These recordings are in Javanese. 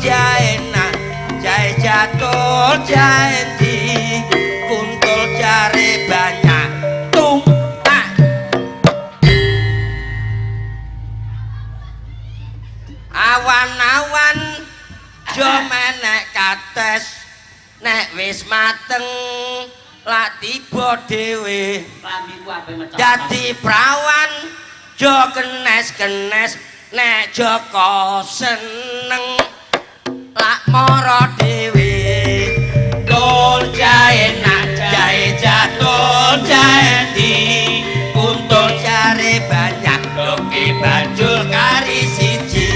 jahe nak jahe jatuh jahe di kuntul jare banyak tung tak awan-awan jo menek kates nek wis mateng lak tiba dhewe dadi prawan jo kenes-kenes nek Joko seneng lak mara dhewe dol jahe nak jahe jatuh jahe di kuntul jare banyak doke bajul kari siji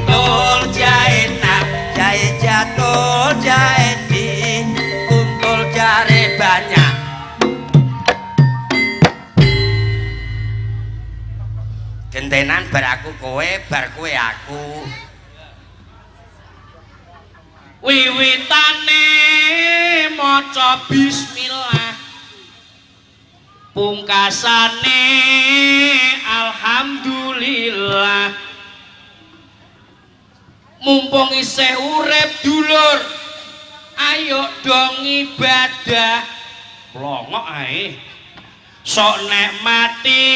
dol jahe nak jahe jatuh jahe di kuntul jare banyak gentenan bar aku kowe bar kowe aku wiwitane maca bismillah pungkasane alhamdulillah mumpung isih urip dulur ayo dong ibadah longok ae sok nek mati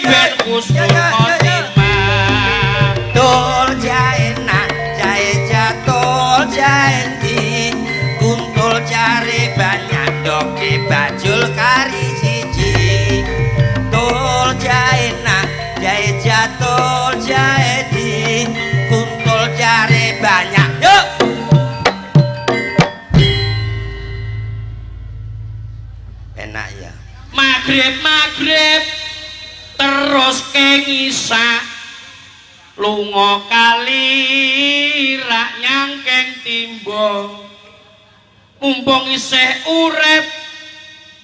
ben kusnul khotimah dol jahe nak jahe jatuh jahe di kuntul jare banyak doke bajul kari siji dol jahe nak jahe jatuh jahe di kuntul jare banyak yuk enak ya Magrib terus kengisa lunga kali rak nyangkeng timbang mumpung isih urip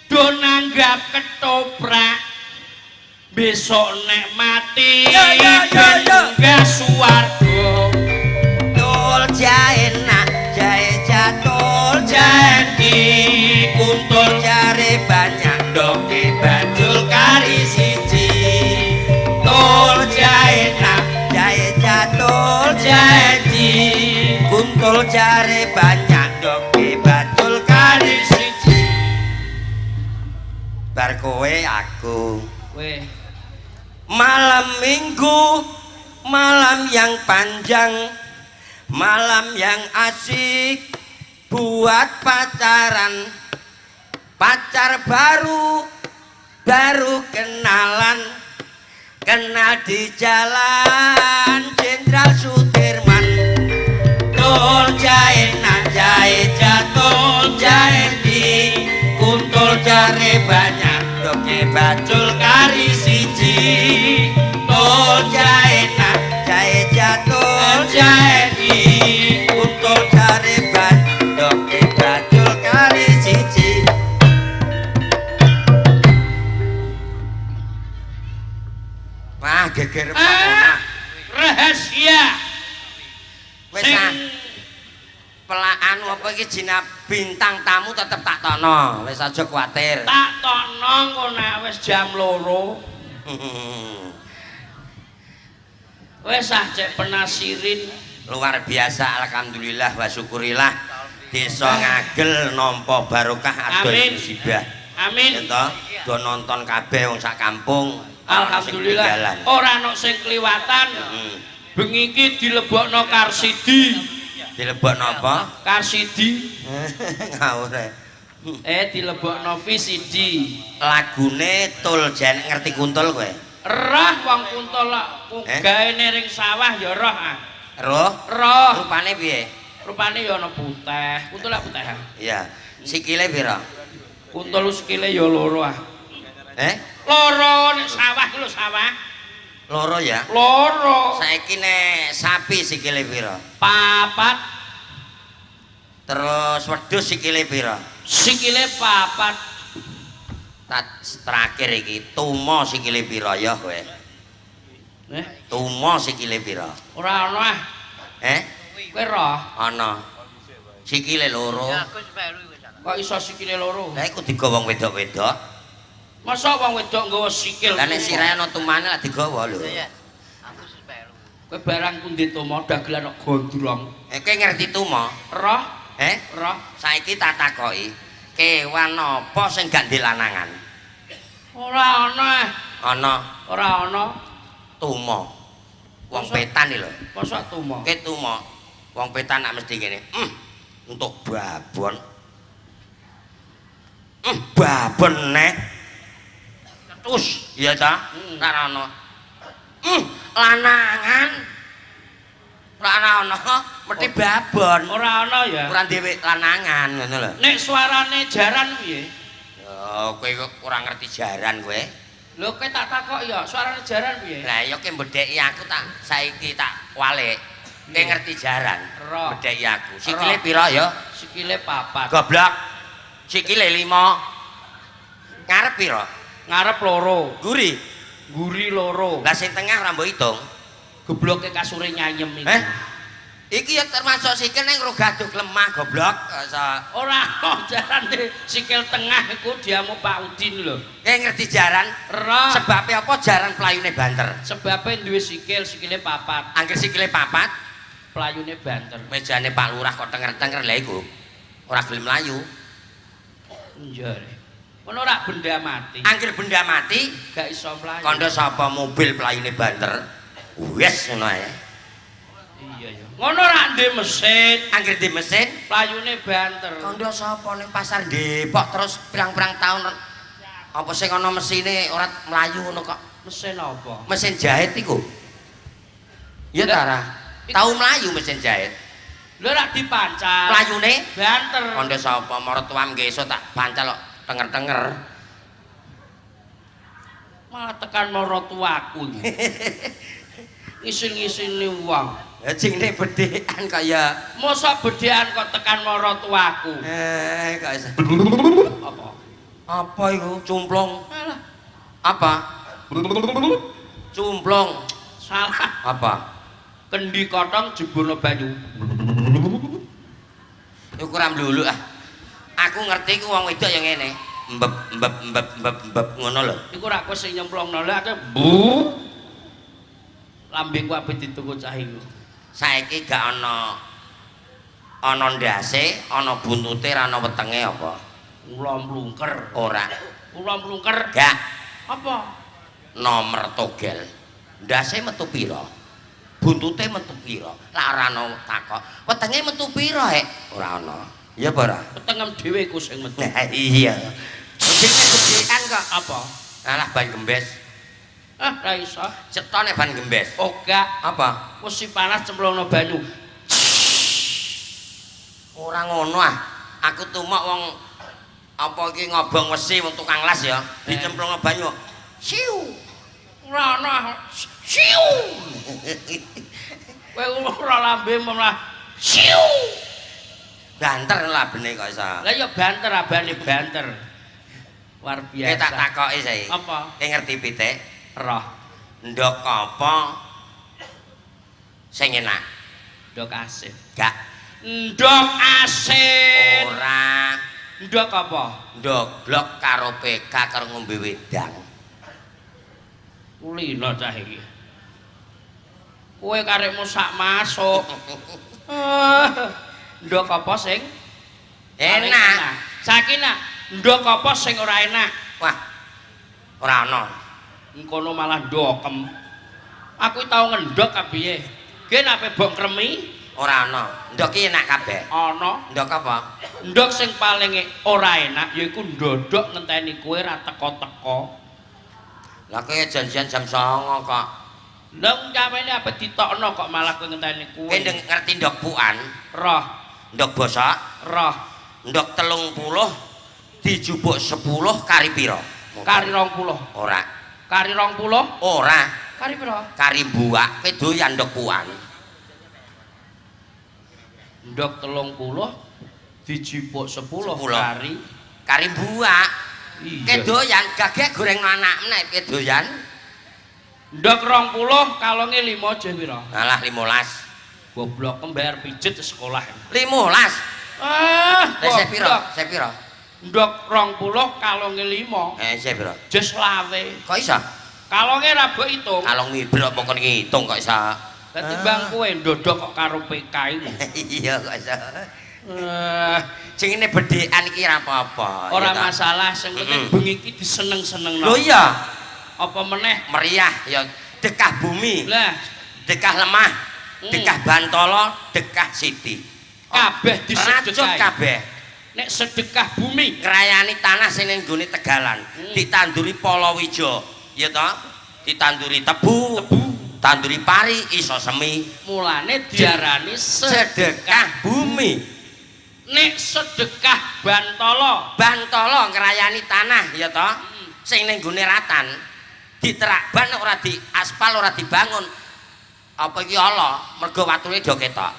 do nanggap ketoprak besok nek mati benggah swarga dol jahe nak jahe jatuh jahe di kuntul jare banyak doke bajul kari siji dol jahe nak jahe jatuh jahe di kuntul jare banyak doke bajul kari siji bar kowe aku weh malam minggu malam yang panjang malam yang asik buat pacaran pacar baru kenalan kenal di jalan Jenderal Sudirman dol jahe nak jahe jatuh jahe di kuntul jare banyak doke bajul kari siji dol jahe nak jahe jatuh jahe di kuntul jare banyak doke bajul kari siji wah geger pak rahasia wis pelaan apa iki jinak bintang tamu tetep tak tono wis aja kuwatir tak tono engko nek wis jam 2 wis cek penasirin luar biasa alhamdulillah wa syukurillah desa ngagel nampa barokah adoh musibah amin ento do nonton kabeh wong sak kampung alhamdulillah ora ana sing kliwatan bengi iki dilebokno karsidi dilebokno apa karsidi ngawur dilebokno VCD lagune tul jen ngerti kuntul kowe roh wong kuntul gaene ring sawah ya roh roh rupane piye rupane ya ana putih kuntul lak putih iya sikile pira kuntul sikile ya loro loro nek sawah lho sawah loro ya loro saiki nek sapi sikile pira 4 terus wedhus sikile pira sikile 4 terakhir iki tumo sikile pira ya kowe tumo sikile pira ora ana kowe roh ana sikile loro kok iso sikile loro lha iku digawa wong wedok-wedok masa wong wedok nggawa sikil lah nek sirahe ana tumane lak digawa lho kowe Kowe barang pundi Tuma dagelan kok gondrong. Kowe ngerti Tuma? Roh? Roh. Saiki tak takoki, kewan apa sing gak dilanangan? Ora ana. Ana. Ora ana. Tuma. Wong petan iki lho. Mosok Tuma. Ke Tuma. Wong petan nak mesti ngene. Untuk babon. Babon nek. Terus, iya ta? Ora ana. Lanangan. Ora ana, mesti babon. Ora ana ya. Ora dhewe lanangan ngono lho. Nek suarane jaran piye? Ya, kowe kok ora ngerti jaran kowe. Lho kowe tak takok ya, suarane jaran piye? Lah ya kowe mbedheki aku tak saiki tak walik. Kowe ngerti jaran? Mbedheki aku. Sikile pira ya? Sikile 4. Goblok. Sikile 5. Ngarep pira? Ngarep 2. Guri. Guri 2. Lah sing tengah ora mbok hitung. Gobloke kasure nyayem iki. Iki ya termasuk sikil ning rogaduk lemah goblok. Ora jarane sikil tengah iku diamu Pak Udin lho. Kowe ngerti jaran? Ora. Sebabe apa jaran playune banter? Sebabe duwe sikile 4. Angger sikile 4, playune banter. mejane Pak Lurah kok tenger-tenger lha iku. Ora gelem mlayu. Njare. Ono ora benda mati. Angger benda mati gak iso mlayu. Kandha sapa mobil playune banter. Wes ngono ae. Iya ya. Ngono ra ndek mesin. Angger di mesin playune banter. Kandha sapa ning pasar Depok terus pirang-pirang tahun apa sing ana mesine ora mlayu ngono kok. Mesin apa? Mesin jahit iku. Iya ta ra? Tau mlayu mesin jahit. Lho rak dipancal. Mlayune banter. Kandha sapa maratuam ngeso tak pancal kok tenger-tenger. Malah tekan maratuaku iki. Isin-isini wong. Ya jingne bedhekan kaya mosok bedhekan kok tekan maratuaku. Kok iso. Apa? Apa iku? Cumplung. Alah. Apa? Cumplung. Salah. Apa? Kendi kotong jebulno banyu. Iku ora mluluk ah. Aku ngerti ku wong wedok ya ngene. Mbep ngono lho. Iku rak kowe sing nyemplungno lho aku. Lambengku ape dituku cah iku. Saiki gak ana ndase, ana buntute, ra ana wetenge apa? Ula mlungker. Ora. Ula mlungker. Gak. Apa? Nomor togel. Ndase metu pira? Buntute metu pira? Lah ora ana takok. Wetenge metu pira, Hek? Ora ana. Iya apa ora? Wetengem dhewe ku sing metu. Nah, iya. Jenenge gedhean kok. Apa? Alah ban gembes. Ra iso. Cetone ban gembes. Oh gak. Apa? Musim panas cemplungno banyu. Ora ngono ah. Aku tumak wong apa iki ngobong wesi wong tukang las ya, dicemplungno banyu. Siu. Ora ana. Siu. Kowe ora lambe malah siu. Banter labene kok iso. Lah ya banter abane banter. Luar biasa. Tak takoki saiki. Apa? Kowe ngerti pitik? Roh. Ndok apa sing enak? Ndok asin. Gak. Ndok asin. Ora. Ndok apa? Ndok blok karo PK karo ngombe wedang. Kulino cah iki. Kowe karepmu sak masuk. Ndok apa sing Enak. Sakinah, ndok apa sing ora enak? Wah. Ora ana. Engkono malah ndokem. Aku tau ngendok kapiye? Ge nek bok kremi Ora ana. Ndok iki enak kabeh. ana. Ndok apa? Ndok sing paling ora enak yaiku ndodok ngenteni kowe ra teko-teko. Lah kowe janjian jam 09.00 kok. Lah nyamene apa ditokno kok malah kowe ngenteni kowe. Kowe ngerti ndok puan? Roh, Ndok bosok? roh. Ndok 30 dijupuk 10 kari pira? Kari 20. Ora. Kari 20? Ora. Kari pira? Kari buak kowe doyan ndok puan. Ndok 30 dijipuk 10 kari. Kari buak. Iya. Kowe doyan gageh goreng anak meneh kowe doyan. Ndok 20 kalonge 5 aja pira? Alah 15. Goblok kembayar pijet sekolah. 15. Saya pira? Saya pira? Ndok 20 kalonge 5. Saya pira? Jes lawe. Kok iso? Kalonge ra mbok hitung. Kalong ngibro apa kon ngitung kok iso? Dadi bang kowe ndodok kok karo PK iku. Iya kok iso. Jenenge bedhekan iki ra apa-apa. Ora masalah, sing penting bengi iki diseneng-senengno. Lho iya. Apa meneh Meriah ya dekah bumi. lah Dekah lemah, dekah Bantala, dekah Siti. kabeh disedekahi. Kabeh. Nek sedekah bumi Ngrayani tanah sing ning nggone Tegalan, ditanduri palawija, ya toh? Ditanduri tebu, tanduri pari, iso semi. mulane diarani Sedekah bumi. Nek sedekah Bantala ngrayani tanah, ya toh? Sing ning nggone Ratan, diterak ban ora di aspal ora dibangun. Apa iki ala mergo watune do ketok.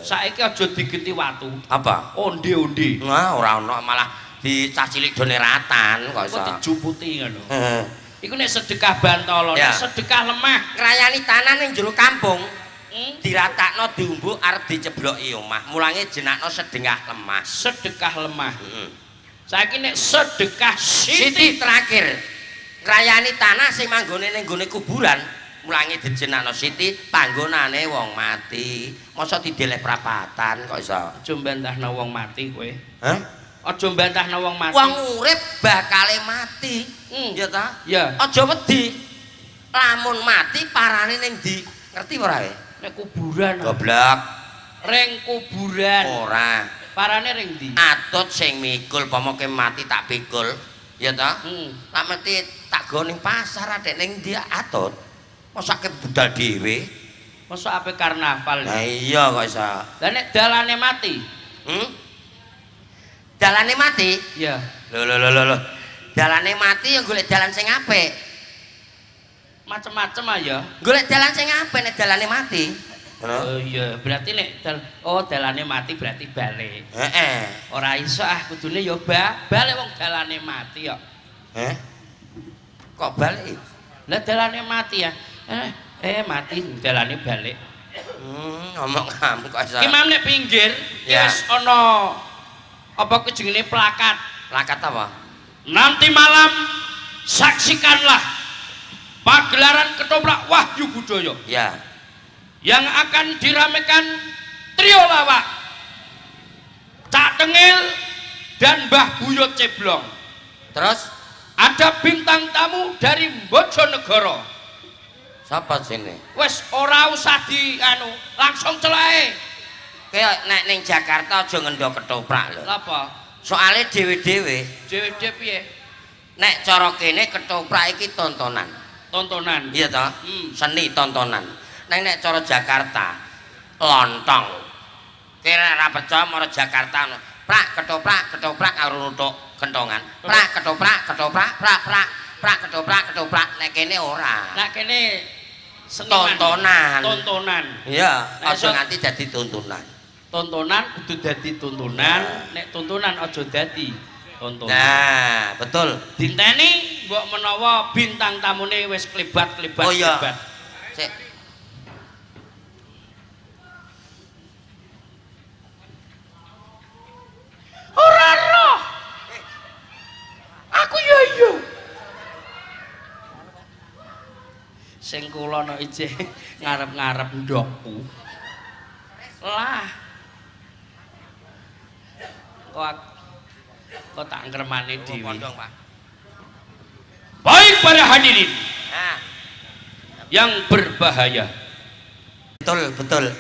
saiki aja digeti watu. Apa? Onde-onde. Nah, ora ana malah dicah cilik done Ratan kok iso. Kok dijumputi ngono. Heeh. Iku nek sedekah Bantala, nek sedekah lemah Ngrayani tanah ning jero kampung. Diratakno diumbuk arep dicebloki omah. Mulange jenakno sedekah lemah. Sedekah lemah. Saiki nek sedekah Siti terakhir. Ngrayani tanah sing manggone ning nggone kuburan. Mulange dijenakno Siti panggonane wong mati. Masa dideleh prapatan kok iso. Aja mbantahno wong mati kowe. Hah? Aja mbantahno wong mati. Wong urip bakale mati. Ya ta? Ya. Aja wedi. Lamun mati parane ning ndi? Ngerti ora kowe? Nek kuburan. Goblok. Ring kuburan. Ora. Parane ring ndi? Atut sing mikul pomoke mati tak pikul. Ya ta? Lah mesti tak go ning pasar adek ning ndi atut. Mosake budal dhewe. Mosok ape karnaval. Lah iya kok iso. Lah nek dalane mati. Dalane mati? Iya. Lho. Dalane mati ya golek dalan sing apik. Macem-macem aja. Golek dalan sing apik nek dalane mati. Oh iya, berarti nek dalane mati berarti balik. Heeh. Ora iso kudune ya balik wong dalane mati kok. Kok balik? Lah dalane mati ya. Mati dalane balik. Ngomong kamu kok iso. Ki mam nek pinggir Ya. wis ana apa ku jenenge plakat. Plakat apa? Nanti malam saksikanlah pagelaran ketoprak Wahyu Budaya Ya. yang akan diramekan trio lawak Cak Tengil dan Mbah Buyut Ceblong. Terus Ada bintang tamu dari Bojonegoro. sapa sini? Wes ora usah langsung celae. Kayak nek ning Jakarta aja ngendho ketoprak lho. Lha apa? Soale dhewe-dhewe Dhewe-dhewe piye? nek cara kene ketoprak iki tontonan. Tontonan. Iya toh? Seni tontonan. Nek cara Jakarta lontong. Kira ora percaya marang Jakarta no. Prak ketoprak karo nutuk kentongan. Prak ketoprak prak ketoprak nek kene ora. Nek kene tontonan. Tontonan. Iya, aja nganti dadi tontonan. Tontonan kudu dadi tontonan, nek tontonan aja dadi tontonan. Nah, betul. Dinteni mbok menawa bintang tamune wis klebat-klebat. Oh iya. Sik. Ora roh. Aku yo iya. Sing kula nek ijeh ngarep-ngarep ndokku. Lah. Kok tak ngremani dhewe. Baik para hadirin. Nah, yang berbahaya. betul.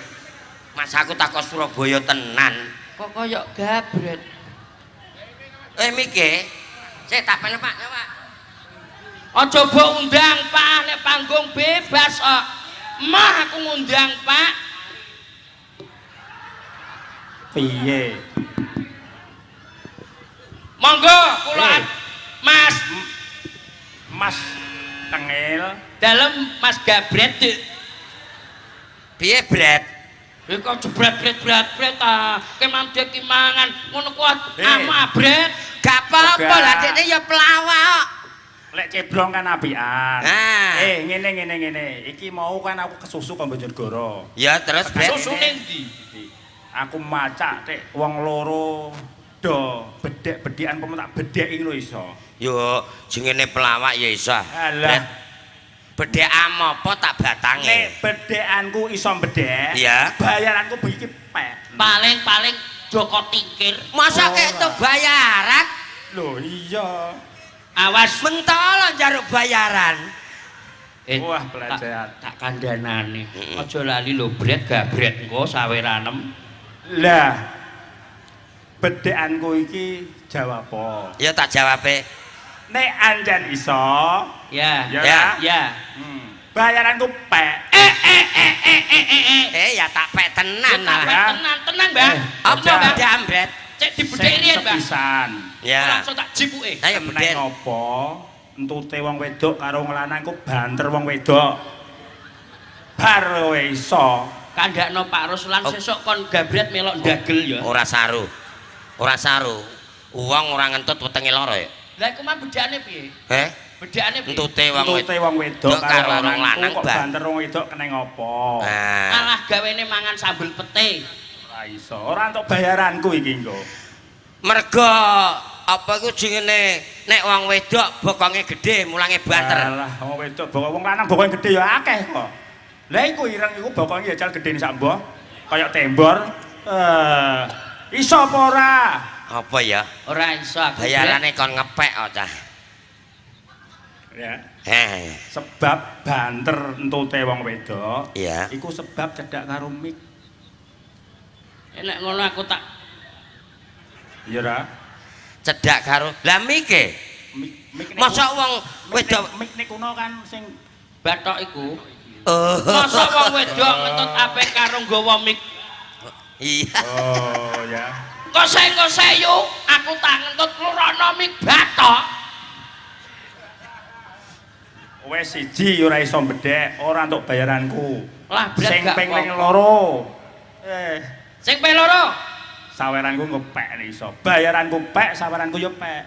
Mas aku takut Surabaya tenan. Kok koyok gabret. Mike. Sik tak penek Pak, ya Pak. Aja mbok undang Pak, nek panggung bebas kok. Mah aku ngundang Pak. Piye? Monggo kula Mas Mas Tengil. dalem Mas Gabret. Piye, Bret? Kok jebret-bret ta. Kemandhe ki mangan ngono kuwi ama Bret. Gak apa-apa lah dekne ya pelawak. Lek ceblong kan apian. Nah. Ngene. Iki mau kan aku kesusu karo Bojonegoro. Ya terus Bret. Susune ndi? Aku macak tek wong loro do bedek-bedekan apa tak bedeki lho iso. Yo jenenge pelawak ya iso. Alah. Bedhekan apa tak batange? Nek bedhekanku iso bedhek, Iya. bayaranku begini pek. Paling Joko Tingkir. Masa kek tuh bayaran? Lho iya. Awas Mentolo njaruk bayaran. Wah, pelecehan. Tak kandhanane. Aja lali lho bret gabret engko saweranem. Lah bedhekanku iki jawab apa? Ya tak jawabe. Nek anjen iso, Ya. Ya. Ya. bayaranku pek. Ya tak pek tenan lah. Tenan, Mbah. Apa Mbah? jambret? Cek dibedhek riyen, Mbah. Sepisan. Ya. Langsung tak jipuke. Ayo Meneng beden. apa? Entute wong wedok karo nglanang ku banter wong wedok. Bar kowe iso. Kandhakno Pak Ruslan sesuk kon gabret melok ndagel ya. Ora saru. Ora saru. Wong ora ngentut wetenge lara ya. Lah iku mah bedhane piye? Heh? Bedhane piye? Entute wong Entute wong wedok karo karo wong lanang lanang kok banter wong wedok kena ngopo? Nah, Alah gawene mangan sambel pete. Ora iso. Ora entuk bayaranku iki engko. mergo apa iku jenenge nek wong wedok bokonge gedhe mulange banter. Alah, wong wedok bokong wong lanang bokonge gedhe ya akeh kok. Lah iku ireng iku bokonge ya cal gedhe sak mbah. Kayak tembor. Iso apa ora? Apa ya? Ora iso aku. Bayarane kon ngepek kok cah. Ya. Sebab banter entute wong wedok. Iya. Iku sebab cedak karo mik. Enek ngono aku tak Iya ora? Cedak karo. Lah mike. Mik Masa wong wedok mik nek kuno kan sing bathok iku. oh. Masa wong wedok ngetut ape karo nggawa mik. Iya. oh ya. Kose yuk, aku tak ngentut lurono mik bathok. Wes siji ora iso bedhek, ora entuk bayaranku. Lah bret Sing gak ping apa-apa. loro. Sing ping loro. Saweranku ngepek iso. Bayaranku pek, saweranku yo pek.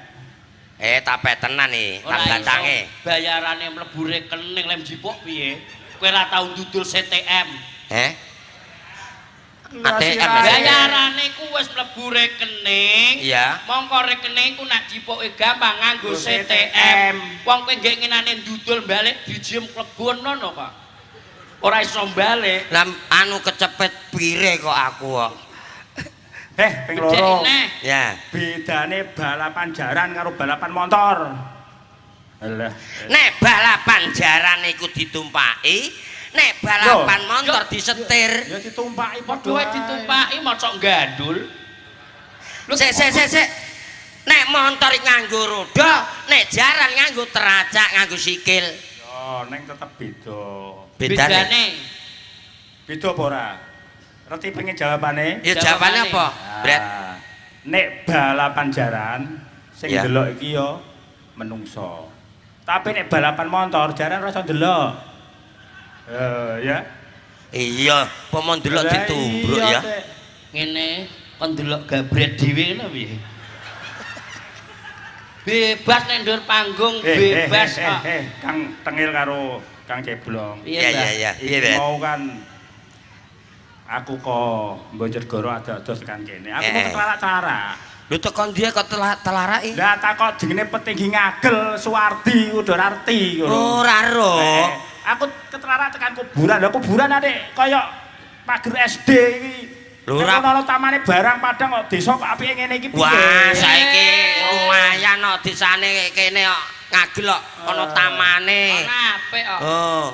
Tak pek tenan nih, tak Ora iso. batange. Bayarane mlebu rekening lem jipuk piye? Kowe ora tau ndudul CTM. ATM ya? Bayarane ku wis mlebu rekening. Iya. Mongko rekening ku nak jipuke gampang nganggo CTM. Wong kowe nggih ngenane ndudul balik dijiem klebon ngono kok. Ora iso balik. Lah anu kecepet pire kok aku kok. Ping loro. Ya. Bedane balapan jaran karo balapan motor. Alah. Nek balapan jaran iku ditumpaki, nek balapan motor disetir. Ya ditumpaki padha. Padha ditumpaki maca gandul. Sik. Nek motor nganggo roda, nek jaran nganggo teracak, nganggo sikil. Yo ning tetep beda. Bedane. Beda apa ora? Ngerti pengen jawabane? Ya jawabane apa? Bret. Nek balapan jaran sing Ya. delok iki yo menungso. Tapi nek balapan motor jaran ora iso delok. Ya. Iya, pomo ndelok ditumbruk ya. Ngene kon ndelok gabret dhewe ngono piye? Bebas nek ndur panggung, bebas kok. Kang Tengil karo Kang Ceblong. Iya. Iki mau kan aku kok Bojonegoro ada-ados tekan kene. Aku mau ketara-cara. Lho tekan dia kok telaraki. Lah takok jenenge petinggi ngagel Suwardi Udorarti ngono. Ora ro. Aku ketara tekan kuburan. Lah kuburan adek kaya pager SD iki. Lho Ora ono tamane barang Padang kok desa kok apike ngene iki piye? Wah, saiki lumayan kok desane kene kok ngagel kok ana tamane. Ana apik kok. Oh.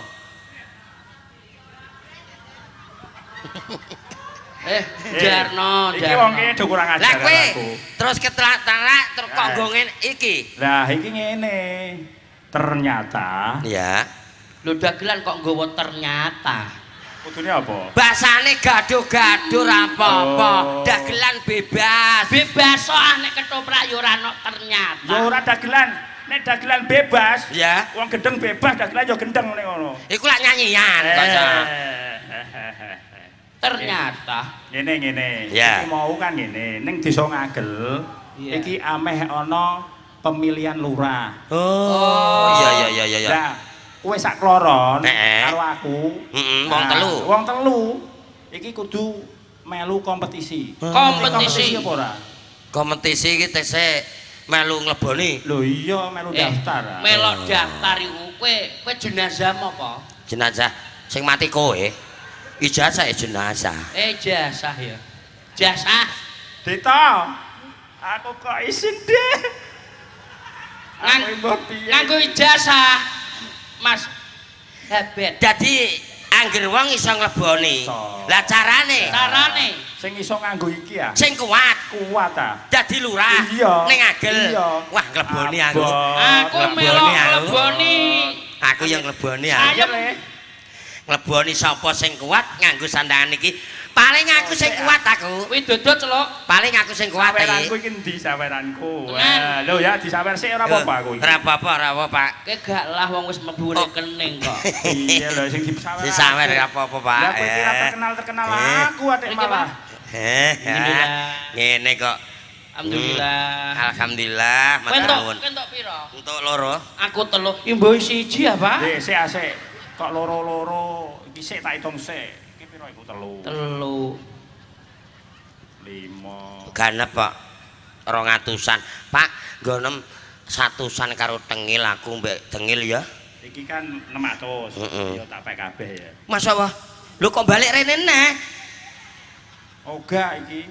Jarno. Iki wong kene do kurang ajar Lah kowe aku. terus ketelak-telak terus kok nggo ngene iki. Lah iki ngene. Ternyata Ya. Lho dagelan kok nggawa ternyata. kudune apa? Basane gaduh-gaduh ra apa-apa. Oh. Dagelan bebas. Bebas kok nek ketoprak ya ora ono ternyata. Ya ora dagelan. Nek dagelan bebas, Ya. wong gendeng bebas, dagelan ya gendeng nek ngono. Iku lak nyanyian kanca. Ternyata Ngene. Ya. Iki mau kan ngene, ning desa Ngagel Iya. iki ameh ana pemilihan lurah. Oh, iya. Lah, kowe sak kloron Heeh. karo aku. Wong telu. Wong telu iki kudu melu kompetisi. Kompetisi. Apa ora? Kompetisi iki tese melu ngleboni. Lho iya melu daftar. melok daftar iku kowe jenazah apa? Jenazah sing mati kowe. Ijazah jenazah. Jasah ya. Jasah. Dita, aku kok isin deh. Nganggo ijazah. Mas Habet. Dadi angger wong iso ngleboni. Lah carane? Sing iso nganggo iki ya. Sing kuat. Kuat ta. Dadi lurah Iya. ning Agel. Iya. Wah, ngleboni aku. Aku melok ngleboni. Aku yang ngleboni Ayo aku. Ngleboni sapa sing kuat nganggo sandangan iki. Paling aku sing kuat aku. Kuwi dodot celuk. Paling aku sing kuat Saweranku iki endi saweranku? Wah, lho ya disawer sik ora apa-apa aku iki. Ora apa-apa, ora apa, Pak. Kowe gak lah wong wis mlebu Oh. kening kok. Iya lho sing disawer. Disawer ora apa-apa, Pak. Lah kowe kira terkenal aku atik malah. Ngene kok. Alhamdulillah. Alhamdulillah, matur nuwun. Kentok pira? Untuk loro. Aku telu. Imbo siji apa? Sik asik. Kok loro-loro iki sik tak hitung sik. Iki pira iku telu? Telu. 5. Ganep, Pak. 200-an. Pak, nggo 100-an karo tengil aku mbek tengil ya. Iki kan 600. Heeh. Ya tak pek kabeh ya. Masyaallah. Lho kok balik rene neh? Oga iki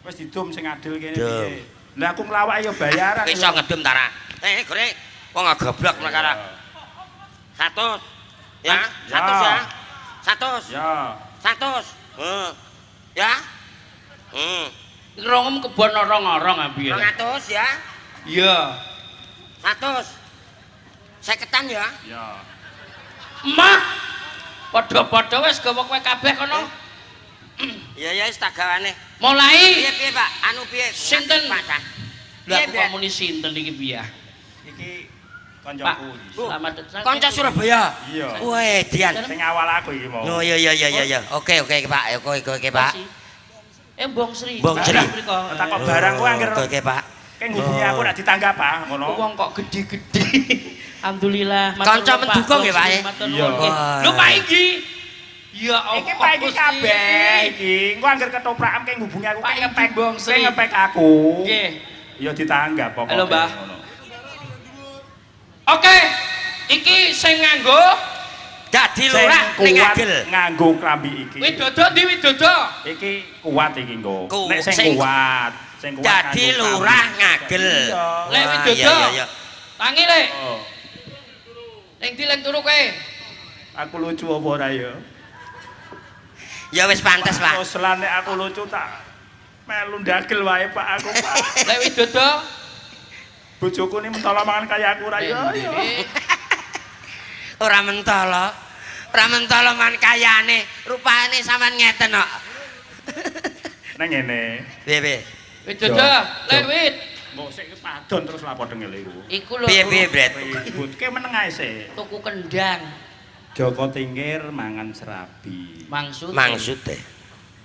wis didum sing adil kene Dum. piye. Lah aku nglawak ya bayaran. Iso ngedum ta ra? Goreng. Wong goblok perkara. 100. Ya, 100 ya. 100. Ya. 100. Ya. Rongem kebon orang-orang abi ya. 200 ya. Iya. 100. 50-an ya. Ya. Emah. Padha-padha wis gawa kowe kabeh kono. Iya ya wis tak gawane. Mulai Piye piye, Pak? Anu piye? Sinten? Pak Chan. Lah Piye, aku Piye? muni sinten iki piye? Iki Pak, kancaku iki. selamat datang. Kanca Surabaya. Iya. Weh, Dian. Sing awal aku iki mau. Oh iya iya iya iya. Oke Pak. Oke Pak. Bong Sri. Bong Sri. Tak kok barang ku angger Oke Pak. keng hubungi aku nak ditanggap Pak ngono. Wong kok gede-gede. Alhamdulillah. Kanca mendukung ya, Pak, ya? Iya. Lho Pak iki. Ya Allah. Iki Pak iki kabeh iki. Engko angger ketoprak keng hubungi aku Pak, keng ngepek iki Bong Sri. keng ngepek aku. Nggih. Ya ditanggap pokoknya. Halo, Mbah. ngono. Oke. Iki sing nganggo Dadi Sing lurah ning kuat Agel. nganggo klambi iki. Widodo di Widodo. Iki kuat iki nggo. Ku- Nek sing- sing kuat, sing kuat. Dadi nganggo lurah klambi. Ngagel. Iya. Lek Wah, Widodo. iya, iya. Tangi le. Oh, Ning di leng turu kowe. aku lucu apa ora ya? Ya wis pantes, Pak. Terus nek aku lucu tak melu ndagel wae Pak aku Pak. Lek Widodo. Bojoku ni mentolo mangan kaya aku ora ya. ya. Ora mentolo. Ora mentolo man kayane. Rupane sampean ngeten kok. Nang ngene. Piye? Widodo. Lek Wid. Mbok sik padon terus lapor dengel iku. Iku lho. Piye, Bret? Ribut ke meneng ae sik. Tuku kendang. Joko Tingkir mangan serabi. Maksud. Maksude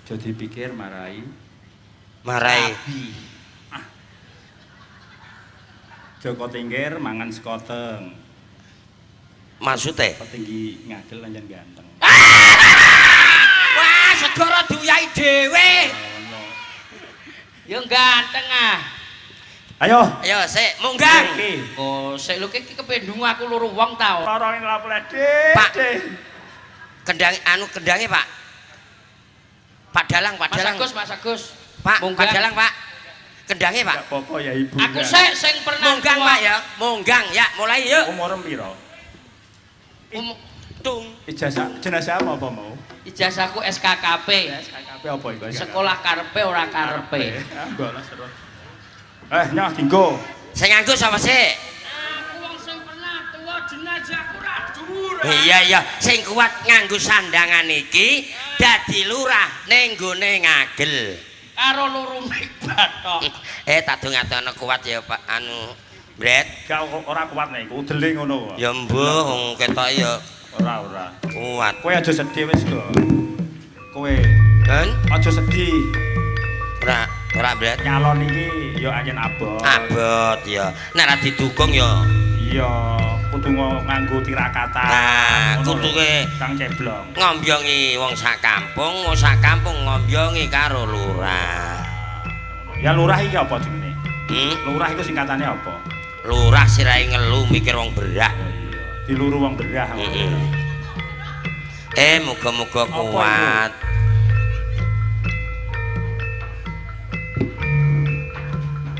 Jadi pikir marai marai Joko Tingkir mangan sekoteng. maksude. Petinggi ngagel lanjan ganteng. Wah, segara duyai dhewe. Ngono. Yo ganteng ah. Ayo. Ayo sik munggah. Iki. Oh, sik lho iki kependung aku loro wong ta. Lorong ini lapor Pak. Kendang kendange, Pak. Pak Dalang. Mas Agus. Pak, Munggah. Pak Dalang, Pak. Kendange, Pak. Gak apa ya ibu. Aku kan. sik sing pernah Monggang, tua. Pak ya. Monggang ya, mulai yuk. Umur piro? Tung. Ijazah jenazah apa mau? Ijazahku SKKP. SKKP apa iku? Sekolah karepe ora karepe. Ah, bola seru. Nyah dinggo. Sing nganggo sapa sik? Aku wong sing pernah tua jenazahku ra dhuwur. Iya, sing kuat nganggo sandangan iki dadi lurah ning nggone Ngagel. Karo loro batok. Tak dongatno kuat ya, Pak. Bret. Gak ora kuat nek iku udele ngono kok. Ya mbuh wong ketok ya Ora. kuat. Kowe aja sedih wis kok. Kowe Kan? aja sedih. Ora Bret. Nyalon iki ya anyen abot. Abot ya. Nek ra didukung ya. Iya, kudu nganggo tirakatan. Nah, Ngono kudu lho, kowe Kang Ceblong. ngombiongi wong sak kampung ngombiongi karo lurah. Ya lurah iki apa jenenge? Hmm? Lurah iku singkatane apa? Lurah sirahe ngelu mikir wong berak. Iya. diluru wong berah. Muga-muga kuat.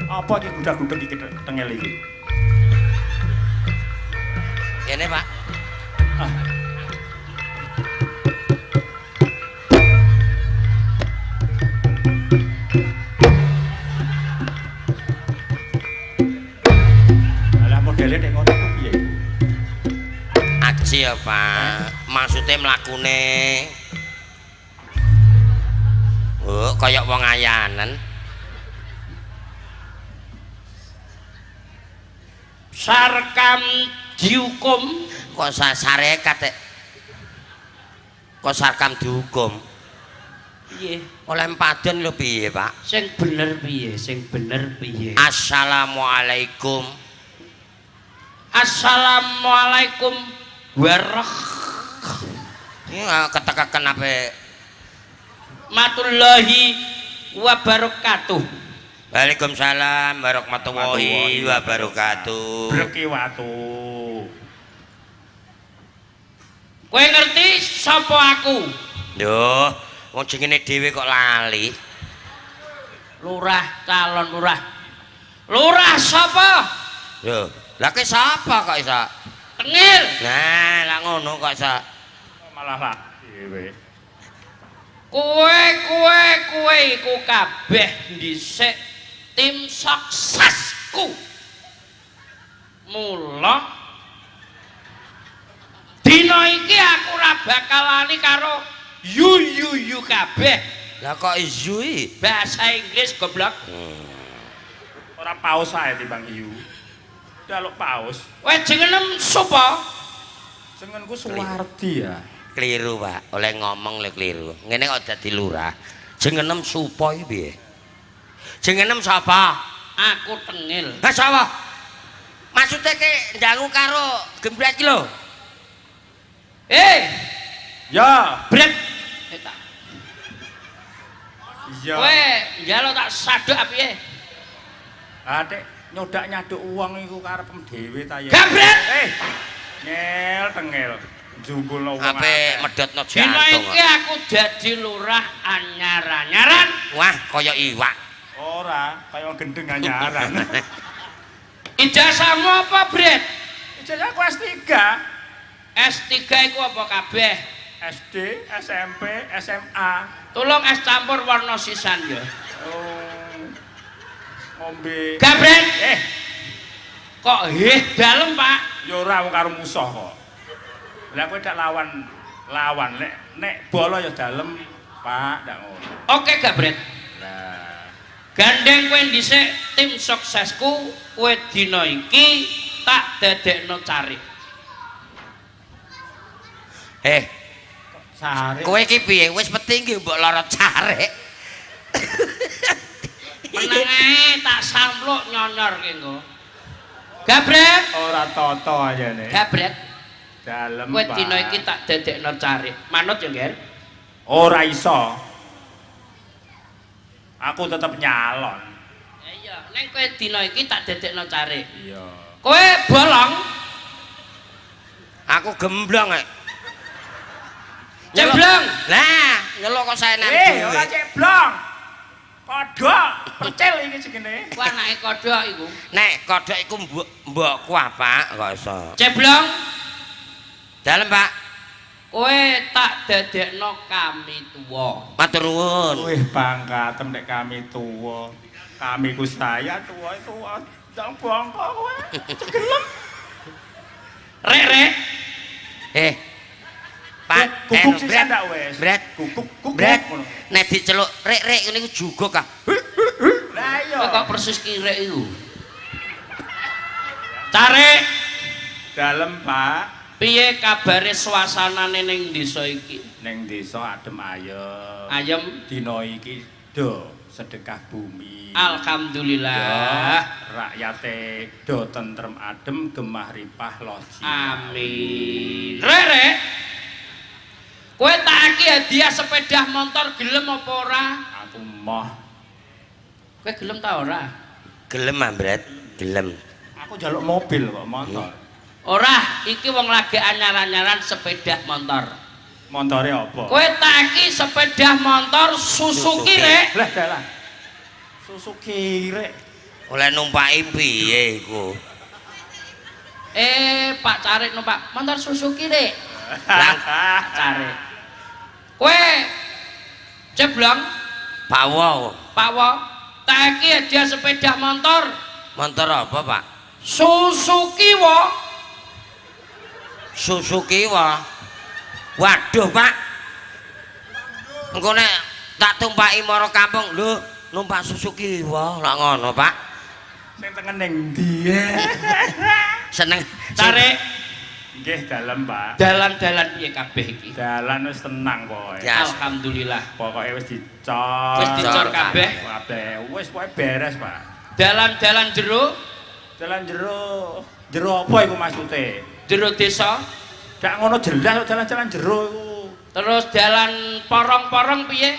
Apa iki gudak-gudek iki tengel iki? Kene, Pak. Ah. Alah modele nek ngono ku piye? Aji ya, Pak. Maksudnya mlakune kaya wong ayanan. Sarkam dihukum Kok sarekat kok sarkam dihukum. piye? Oleh empaden lho piye, Pak? Sing bener piye? Sing bener piye? Assalamualaikum. Assalamualaikum Ketekaken apa? warahmatullahi wabarakatuh. Waalaikumsalam warahmatullahi wabarakatuh. Breki watu. Kowe ngerti sapa aku? Duh, wong jenenge dhewe kok lali. Lurah, calon lurah. Lurah sapa? Yo, lha ki sapa kok iso? Tengil. Nah, lah ngono kok iso. Malah lah dhewe. Kowe iku kabeh dhisik tim suksesku. Mula dina iki aku ora bakal lali karo yu kabeh. Lah kok izui? Bahasa Inggris goblok. Ora paus ae timbang hiu. Daluk paus. Kowe jenengem sapa? Jenengku Suwardi ya. Kliru, Pak. Oleh ngomong le kliru. Ngene kok dadi lurah. Jengenem supo iki piye? Jengenem sapa? Aku Tengil. Lah sapa? Maksude ki ndangu karo gembret iki lho. Ya, Bret. iya. Kowe njaluk tak sadok piye? Atik nyodak nyaduk uang iku karepem dhewe ta ya. Gabret. Ngel tengel. Jumbulno wong Ape medhotno Dina jantung. iki aku dadi lurah anyar-anyaran. Wah, kaya iwak. Ora, kaya wong gendeng anyaran. Ijazahmu apa, Bret? Ijazah aku S3. S3 iku apa kabeh? SD, SMP, SMA. Tolong es campur warna sisan ya. Oh. Ngombe. Gabret. Kok dalem, Pak? Ya ora wong karo musuh kok. Lah kowe dak lawan nek bola ya dalem, Pak, ndak ngono. Oke, Gabret. Lah, Gandeng kowe dhisik tim suksesku, kowe dina iki tak dadekno cari. sare. Kowe iki piye? Wis penting mbok lara carek. Meneng ae tak sampluk nyonyor ki engko. Gabret. Ora toto aja nih. Gabret. Dalem, Kowe Pak. dina iki tak dadekno cari. Manut ya, Nger? Ora iso. Aku tetep nyalon. Iya, ning kowe dina iki tak dadekno cari. Iya. Kowe bolong. Aku gemblong kok. Ceblong. Lah, nyelok kok saenan Ora ceblong. Kodhok, percil iki jenenge. Ku anake kodhok iku. Nek kodhok iku mbokku apa kok iso. Ceblong. Dalem, Pak. Kowe tak dadekno kami tuwa. Matur nuwun. Wih, pangkatem nek kami tuwa. Kami ku saya tuwa itu ndang bongko kowe. Cegelem. Rek. Pak, Guguk sisan ndak wis. Bret. Guguk. Bret. Nek diceluk rek ngene iku juguk ah. Lah iya. Kowe kok persis kirek iku. Cari. Dalem, Pak. Piye kabare suasanane ning desa iki? Ning desa adem ayem. Ayem. Dina iki do sedekah bumi. Alhamdulillah. Rakyate do tentrem adem gemah ripah loji. Amin. Rek. Kowe tak aki hadiah sepeda motor gelem apa ora? Aku moh. Kowe gelem ta ora? Gelem ah, Bret. Gelem. Aku jaluk mobil kok motor. Ora, iki wong lagi anyar-anyaran sepeda motor. Montore apa? Kowe tak iki sepeda motor Suzuki rek. Lah dalah. Suzuki rek. Oleh numpaki piye iku? Pak Carik numpak motor Suzuki rek. Lah Carik. Kowe ceblong Pak Wo. Pak Wo, tak iki hadiah sepeda motor. Motor apa, Pak? Suzuki wo. Suzuki wa. Waduh, Pak. Engko nek tak tumpaki mara kampung, lho, numpak Suzuki wa, lak ngono, Pak. Sing tengen ning ndi? Seneng Tarik Nggih dalem, Pak. dalan-dalan piye kabeh iki? Dalan wis tenang pokoke. Ya. Alhamdulillah. Pokoke wis dicor. Wis dicor kabeh. Kabeh wis pokoke beres, Pak. Dalan-dalan jero, Dalan jero apa iku maksude? jero desa, Gak ngono jelas kok jalan-jalan jero iku. terus dalan porong-porong piye?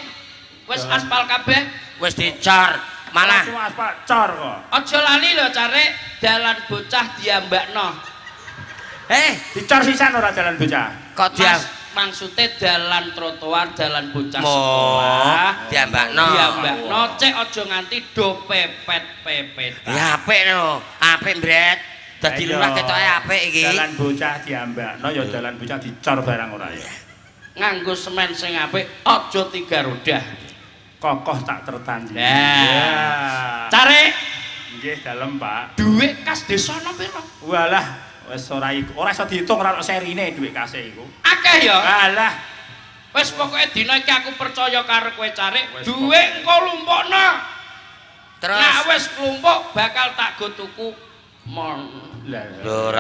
Wis Dalan. aspal kabeh. wis dicor. Malah cuma aspal cor kok. Aja lali lho Carik, dalan bocah diambakno. Dicor sisan ora jalan bocah. kok dia Maksudnya dalan trotoar, dalan bocah Mo, sekolah. diambakno. Diambakno cek aja nganti do pepet-pepetan. Ya apik lho, apik Bret. Dadi Ayo. lurah ketoke apik iki. Dalan bocah diambakno ya dalan bocah dicor barang ora ya. Nganggo semen sing apik, aja 3 roda. Kokoh tak tertandingi. Nah. Carik, Nggih dalem, Pak. duit kas desa ono piro? Walah, wis ora iso diitung ora ono serine dhuwit kase iku. Akeh ya. Alah, Wis pokoke dina iki aku percaya karo kowe Carik, Wis duit engko lumpukno. Terus Nah wis klumpuk bakal tak go tuku mon. lah. lho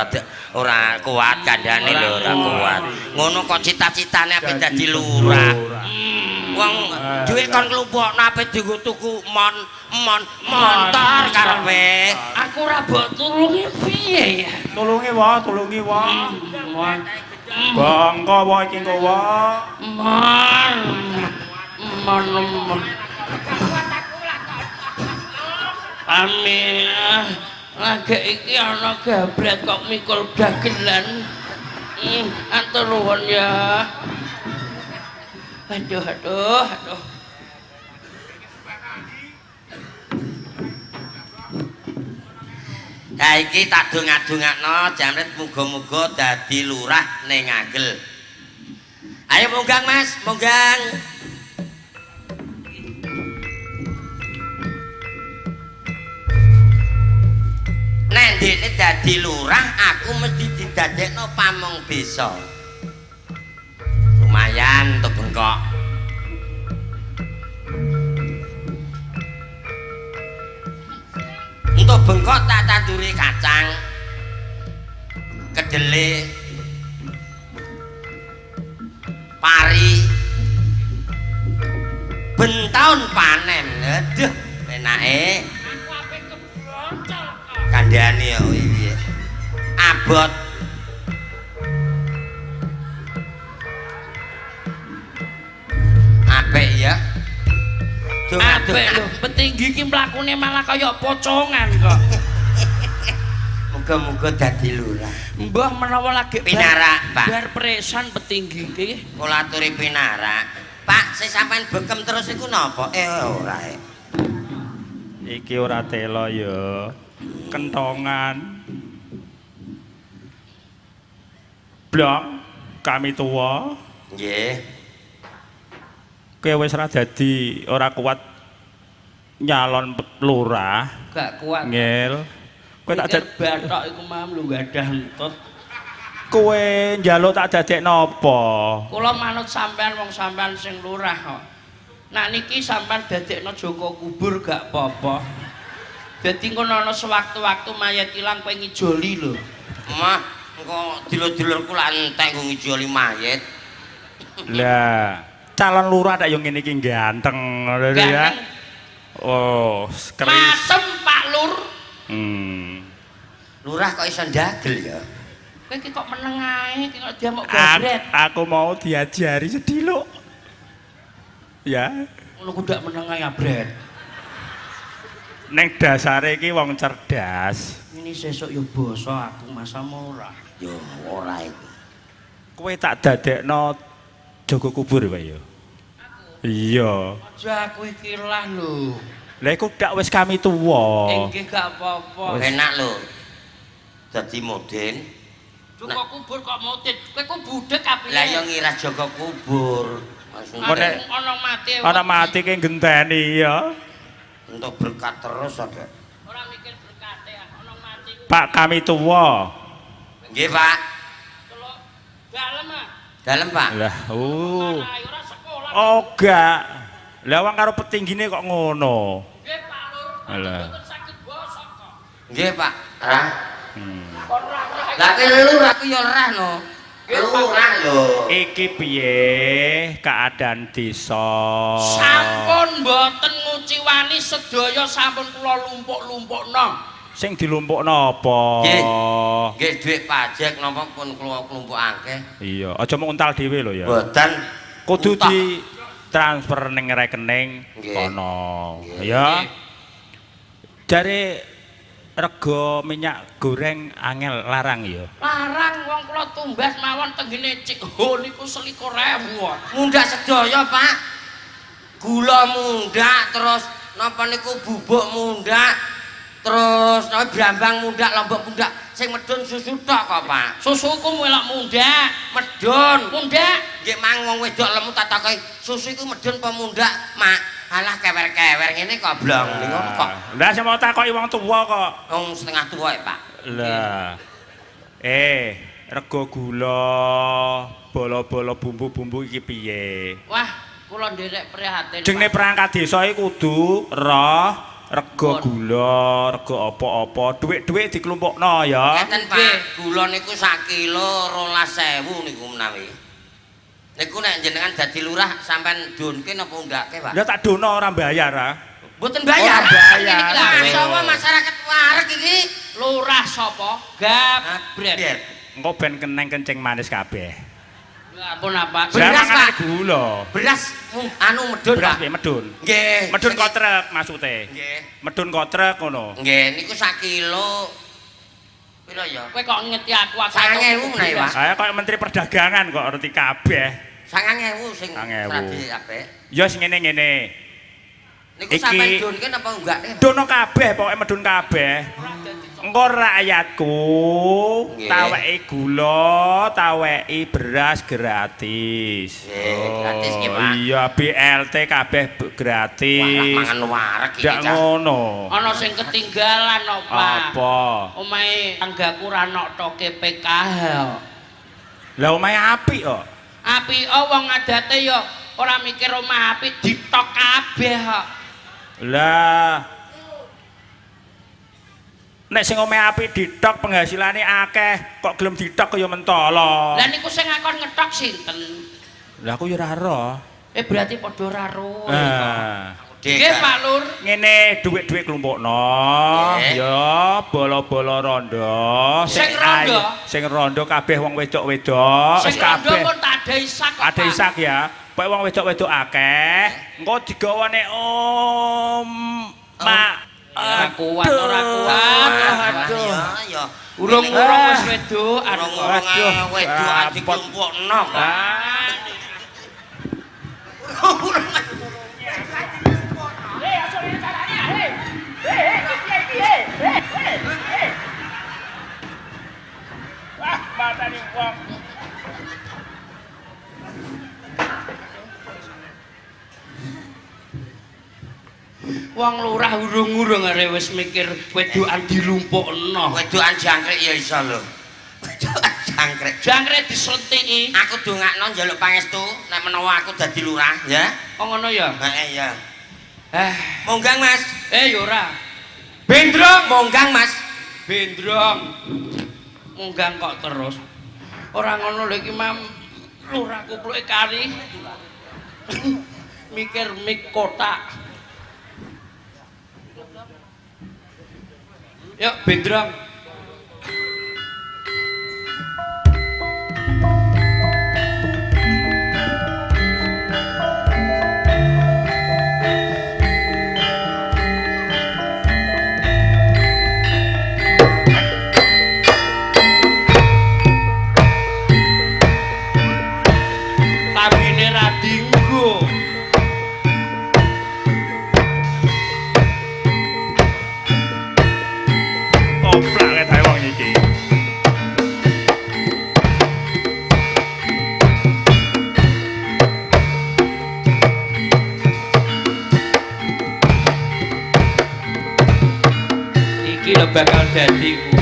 ora kuat kandhane lho, ora kuat. Ngono kok cita-citane ape dadi lurah. Wong duit kon nglumpukno ape dienggo tuku motor karepe. Aku ora mbok tulungi piye ya? Tulungi wa. Mon. Bangka wa iki engko wa. Mon. Amin. Lagi iki ana gabret kok mikul dagelan. Atur nuwun ya. Aduh. Ha iki tak dongak-dongakno jamret muga-muga dadi lurah ning Ngagel. Ayo munggang Mas, munggang. Nek ndekne dadi lurah, aku mesti didadekno pamong desa. Lumayan untuk bengkok. Untuk bengkok tak tanduri kacang, kedele, pari, bentaun panen. Aduh, enake. Kandhane ya piye? Abot. Apik ya. Apik lho, petinggi iki mlakune malah kaya pocongan kok. Muga-muga dadi lurah. Mbah menawa lagi Pinarak, Pak. Bar presan petinggi iki. Kula aturi pinarak. Pak, sing sampean bekem terus iku napa? Ora. Iki ora telo ya. Kentongan. Blok kami tua. Nggih. Kowe wis ora dadi ora kuat nyalon lurah. Gak kuat. Ngel. Kowe tak Pikir bathok iku mam lu gadah entut. kowe njaluk tak dadekno apa? Kula manut sampean wong sampean sing lurah kok. Nak niki sampean dadekno Joko kubur gak apa-apa. Dadi ngono ana sewaktu-waktu mayat ilang kowe ngijoli lho. Mah, engko dulur-dulurku lak entek nggo ngijoli mayit. Lah, calon lurah tak yo ngene iki ganteng ngono ya. Ganteng. Oh, keris. Macem Pak Lur. Lurah kok iso ndagel ya? Kowe iki kok meneng ae, iki kok dia mau gabret. Aku mau diajari sediluk. Ya, Ngono kudak meneng ae abret. neng dasare iki wong cerdas. Ini sesuk yo basa aku masa ora. Yo ora iku. Kowe tak dadekno jaga kubur wae ya. Iya. Aja aku iki lah lho. Lah iku dak wis kami tuwa. Inggih gak apa-apa. Enak lho. Dadi moden. Jaga kubur kok motit. Kowe ku budhek kabeh. Lah yo ngira jaga kubur. Maksudnya ana mati. Ana mati ki genteni ya. untuk berkat terus ada. Ora mikir berkate ana mati. Pak kami tuwa. Nggih, Pak. Celok dalem ah. Dalem, Pak. Lah, Ora sekolah. Oh gak. Lah wong karo petinggine kok ngono. Nggih, Pak Lur. Alah. Mboten saged bosok kok. Nggih, Pak. Ra. Kon ora Lah ki lur aku yo lerah no. Lurah lho. Iki piye keadaan desa? sampun mboten nguciwani sedaya sampun kula lumpuk-lumpukno. Sing dilumpukno apa? Nggih. Nggih dhuwit pajak napa pun kula klumpukake. Iya, aja mau untal dhewe lho ya. Mboten Kudu utak. di transfer ning rekening Nggih. kono. Nggih. Ya. Jare rega minyak goreng angel larang ya. Larang wong kula tumbas mawon tenggene Cik Ho niku 21.000. Mundak sedaya, Pak. Gula mundak terus napa niku bubuk mundak terus napa brambang mundak, lombok mundak. Sing medun susu tok kok, Pak. Susuku melok mundak. Medun. Mundak. Nggih mang wong wedok lemu tak takoki, susu iku medun apa mundak, Mak? Alah kewer-kewer ngene kok blong niku kok. Lah sing mau takoki wong tuwa kok. Wong setengah tua ya, Pak. Lah. Rega gula, bolo-bolo bumbu-bumbu iki piye? Wah, kula nderek prihatin. Jenenge perangkat desa iki kudu roh rega gula, rega apa-apa, dhuwit-dhuwit dikelompokno ya. Ngeten, Pak. Gula niku sak kilo 12.000 niku menawi. Niku nek jenengan dadi lurah sampean donke napa ndake, Pak? Lah tak dono ora bayar ah. Mboten bayar. Ora bayar. Masawa masyarakat wareg iki. Lurah sapa? Gabret. Biar. Engko ben keneng kencing manis kabeh. Ya ampun apa? Beras, Lah mangane Pak. gula. Beras anu medun, Beras Pak. piye medun? Nggih. Medun kotrek maksude. Nggih. Medun kotrek ngono. Nggih, niku sak kilo piro ya? Kowe kok ngeti aku 9.000 menawi, Pak. Saya kok Menteri Perdagangan kok ngerti kabeh. 9.000 sing 9.000. tradisi apik. Ya sing ngene-ngene. Niku Iki- sampean donke napa enggak? Dono kabeh pokoke medun kabeh. Engko rakyatku Nggih. taweki gula, taweki beras gratis. Nggih, gratis nggih, Pak. Iya, BLT kabeh Wah, gratis. mangan wareg iki, Ndak Cak. ngono. Ana sing ketinggalan no, Pak. Apa? Omahe tanggaku ra notoke PKH. Lah omahe apik kok. Apik wong adate ya ora mikir omah apik ditok kabeh kok. Lah nek sing omahe apik ditok penghasilane akeh, kok gelem ditok kaya mentolo. Lah niku sing ngakon ngetok sinten? Lah aku ya ora roh. Berarti padha ora roe kok. Ah. Nggih, Pak Lur. Ngene dhuwit-dhuwit klumpukno Nggih. ya bola-bola rondo Sing rondo? sing rondo kabeh wong wedok-wedok Sing wis rondo kabeh pun tak ada isak kok. ada Pak. isak ya pokoke wong wedok-wedok akeh engko digawane mak Ora kuat, ora kuat. Aduh. Ya, ya. Urung-urung wis wedok, Urung-urung Aduh, wedok aja rapot. dikumpulno kok. Ah. Wah, matane wong. Wong lurah urung-urung arek wis mikir wedokan dilumpukno. Wedokan jangkrik ya iso lho. Wedokan jangkrik. Jangkrik dislentiki. Aku dongakno njaluk pangestu nek menawa aku dadi lurah, ya. Oh ngono ya? Heeh, ya. Monggang Mas. ya ora. Bendrong monggang, Mas. Bendrong. Monggang kok terus. Ora ngono lho iki Mam. Lurah kupluke kari. Mikir mik kotak. Yuk, Bendrong. iki lho bakal dadi ku.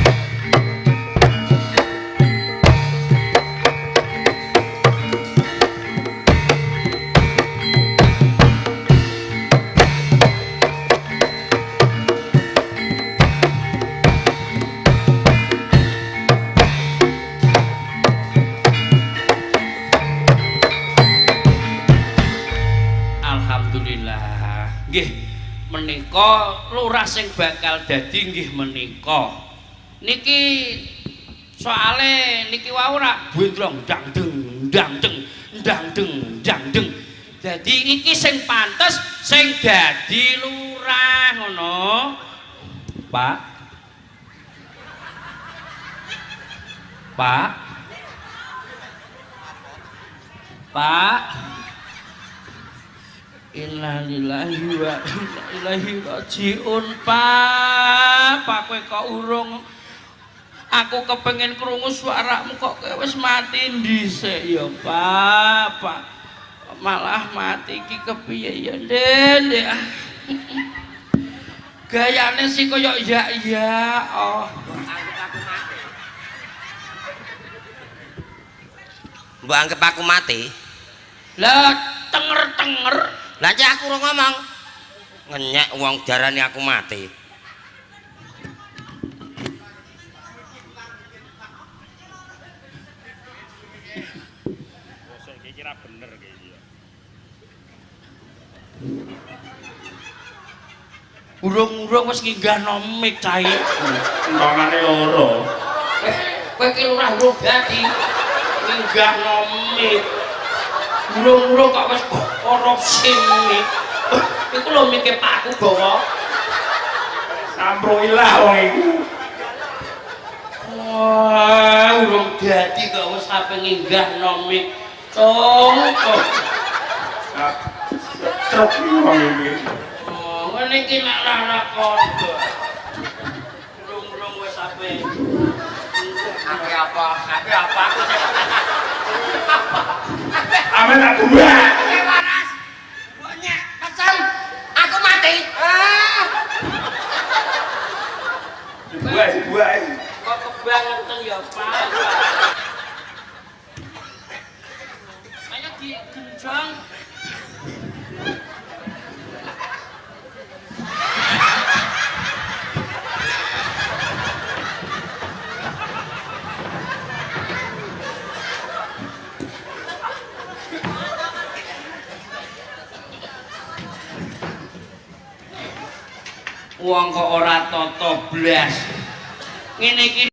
Alhamdulillah. Nggih, menika lurah sing bakal dadi nggih menika. Niki soale niki wau ora bendrong dangdeng dangdeng dangdeng dangdeng. Dadi iki sing pantes sing dadi lurah ngono. Pak. Pak. Pak. Innalillahi wa inna ilaihi rajiun. Pak kowe kok urung, aku kepengin krungu suaramu kok kowe wis mati dhisik ya Pak. Malah mati iki kepiye ya Ndek. Gayane sih koyo ya oh. Mbok anggap aku mati. Lah tenger-tenger. Lah cek aku ora ngomong. Ngenyek wong darani aku mati. Bosok iki kira bener iki ya. Urung-urung wis nginggahno mik cai. Entongane loro. Kowe iki lurah urung dadi nginggahno mik. Urung-urung kok wis korupsi mik. Iku lho mike pakku gawa. Sampruilah wong iku. Wah, urung dadi kok wis ape nginggahno mik. Cong. Truk wong iki. Oh, ngene iki nek lara kondo. Urung-urung wis ape. Ape apa? Ape apa? Amen aku buah. Waras. Bonyek, pecel. Aku mati. Buah. Kok kebangetan ya, Pak? Ayo digenjong. Wong kok ora tata blas. Ngene iki